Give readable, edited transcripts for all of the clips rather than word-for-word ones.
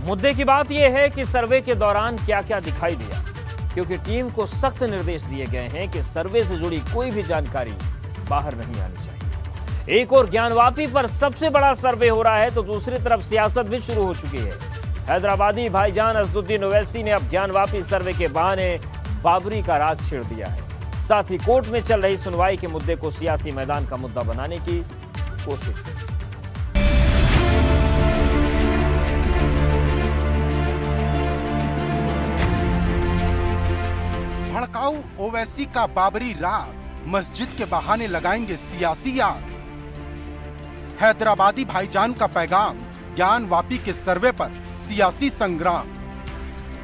मुद्दे की बात यह है कि सर्वे के दौरान क्या क्या दिखाई दिया, क्योंकि टीम को सख्त निर्देश दिए गए हैं कि सर्वे से जुड़ी कोई भी जानकारी बाहर नहीं आनी चाहिए। एक और ज्ञानवापी पर सबसे बड़ा सर्वे हो रहा है तो दूसरी तरफ सियासत भी शुरू हो चुकी है। हैदराबादी भाईजान असदुद्दीन ओवैसी ने अब ज्ञानवापी सर्वे के बहाने बाबरी का राज छेड़ दिया है। साथ ही कोर्ट में चल रही सुनवाई के मुद्दे को सियासी मैदान का मुद्दा बनाने की कोशिश की। भड़काऊ ओवैसी का बाबरी राग, मस्जिद के बहाने लगाएंगे सियासी आग। हैदराबादी भाईजान का पैगाम, ज्ञानवापी के सर्वे पर सियासी संग्राम।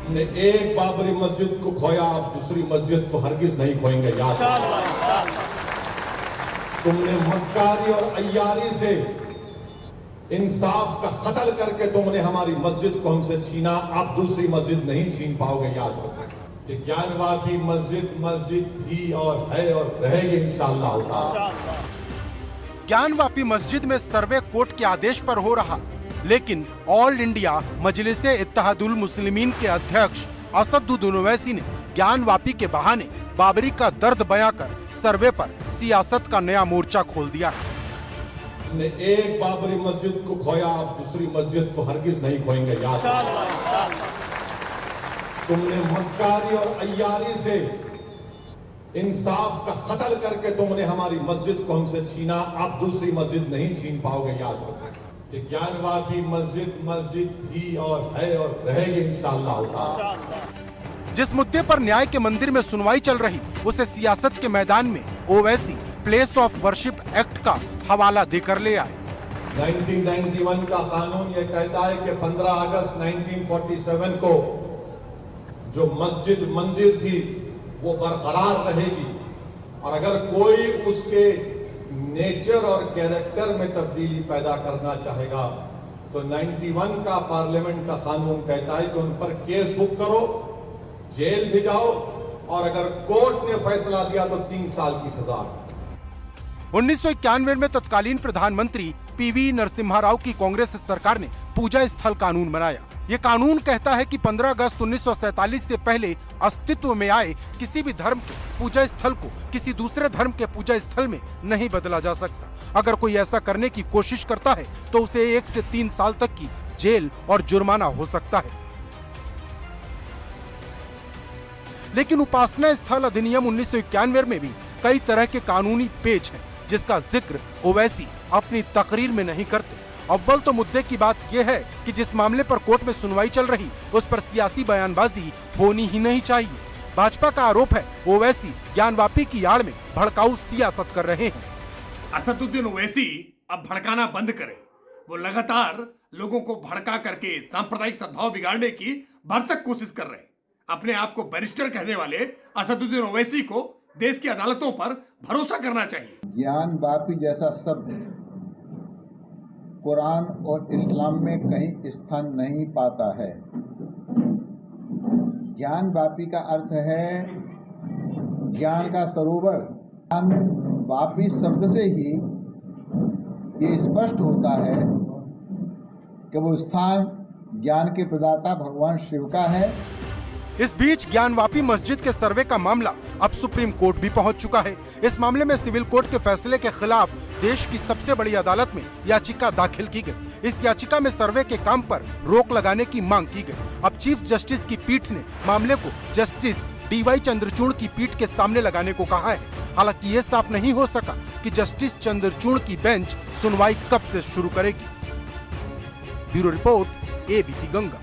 हमने एक बाबरी मस्जिद को खोया, आप दूसरी मस्जिद को हरगिज नहीं खोएंगे। याद तुमने मक्कारी और अय्यारी से इंसाफ का कत्ल करके तुमने हमारी मस्जिद को हमसे छीना, आप दूसरी मस्जिद नहीं छीन पाओगे। याद रखो कि ज्ञानवापी मस्जिद थी और है और रहेगी इंशाअल्लाह। ज्ञानवापी मस्जिद में सर्वे कोर्ट के आदेश पर हो रहा, लेकिन ऑल इंडिया मजलिस इत्तेहादुल मुस्लिमीन के अध्यक्ष असदुद्दीन ओवैसी ने ज्ञानवापी के बहाने बाबरी का दर्द बयां कर सर्वे पर सियासत का नया मोर्चा खोल दिया है। हमने एक बाबरी मस्जिद को खोया, आप दूसरी मस्जिद को हरगिज नहीं खोएंगे। याद तुमने मक्कारी और अय्यारी से इंसाफ का कत्ल करके तुमने हमारी मस्जिद को हमसे छीना, आप दूसरी मस्जिद नहीं छीन पाओगे। याद रखो कि ज्ञानवापी मस्जिद थी और है और रहेगी इंशाअल्लाह। जिस मुद्दे पर न्याय के मंदिर में सुनवाई चल रही, उसे सियासत के मैदान में Owaisi place of worship act का हवाला देकर ले आए। 1991 का कानून यह कहता है कि 15 अगस्त 1947 को जो मस्जिद मंदिर थी वो बरकरार रहेगी, और अगर कोई उसके नेचर और कैरेक्टर में तब्दीली पैदा करना चाहेगा तो 91 का पार्लियामेंट का कानून कहता है कि उन पर केस बुक करो, जेल भी जाओ, और अगर कोर्ट ने फैसला दिया तो 3 साल की सजा। 1991 में तत्कालीन प्रधानमंत्री पीवी नरसिम्हा राव की कांग्रेस सरकार ने पूजा स्थल कानून बनाया। ये कानून कहता है कि 15 अगस्त 1947 से पहले अस्तित्व में आए किसी भी धर्म के पूजा स्थल को किसी दूसरे धर्म के पूजा स्थल में नहीं बदला जा सकता। अगर कोई ऐसा करने की कोशिश करता है तो उसे 1 से 3 साल तक की जेल और जुर्माना हो सकता है। लेकिन उपासना स्थल अधिनियम 1991 में भी कई तरह के कानूनी पेच हैं, जिसका जिक्र ओवैसी अपनी तकरीर में नहीं करते। अव्वल तो मुद्दे की बात यह है कि जिस मामले पर कोर्ट में सुनवाई चल रही, उस पर सियासी बयानबाजी होनी ही नहीं चाहिए। भाजपा का आरोप है ओवैसी ज्ञानवापी की आड़ में भड़काऊ सियासत कर रहे हैं। असदुद्दीन ओवैसी अब भड़काना बंद करे। वो लगातार लोगों को भड़का करके सांप्रदायिक सद्भाव बिगाड़ने की भरसक कोशिश कर रहे हैं। अपने आप को बैरिस्टर कहने वाले असदुद्दीन ओवैसी को देश की अदालतों पर भरोसा करना चाहिए। ज्ञानवापी जैसा शब्द कुरान और इस्लाम में कहीं स्थान नहीं पाता है। ज्ञानवापी का अर्थ है ज्ञान का सरोवर। ज्ञानवापी शब्द से ही ये स्पष्ट होता है कि वो स्थान ज्ञान के प्रदाता भगवान शिव का है। इस बीच ज्ञानवापी मस्जिद के सर्वे का मामला अब सुप्रीम कोर्ट भी पहुंच चुका है। इस मामले में सिविल कोर्ट के फैसले के खिलाफ देश की सबसे बड़ी अदालत में याचिका दाखिल की गई। इस याचिका में सर्वे के काम पर रोक लगाने की मांग की गई। अब चीफ जस्टिस की पीठ ने मामले को जस्टिस DY चंद्रचूड़ की पीठ के सामने लगाने को कहा है। हालांकि ये साफ नहीं हो सका कि जस्टिस चंद्रचूड़ की बेंच सुनवाई कब से शुरू करेगी। Bureau report, ABP Ganga.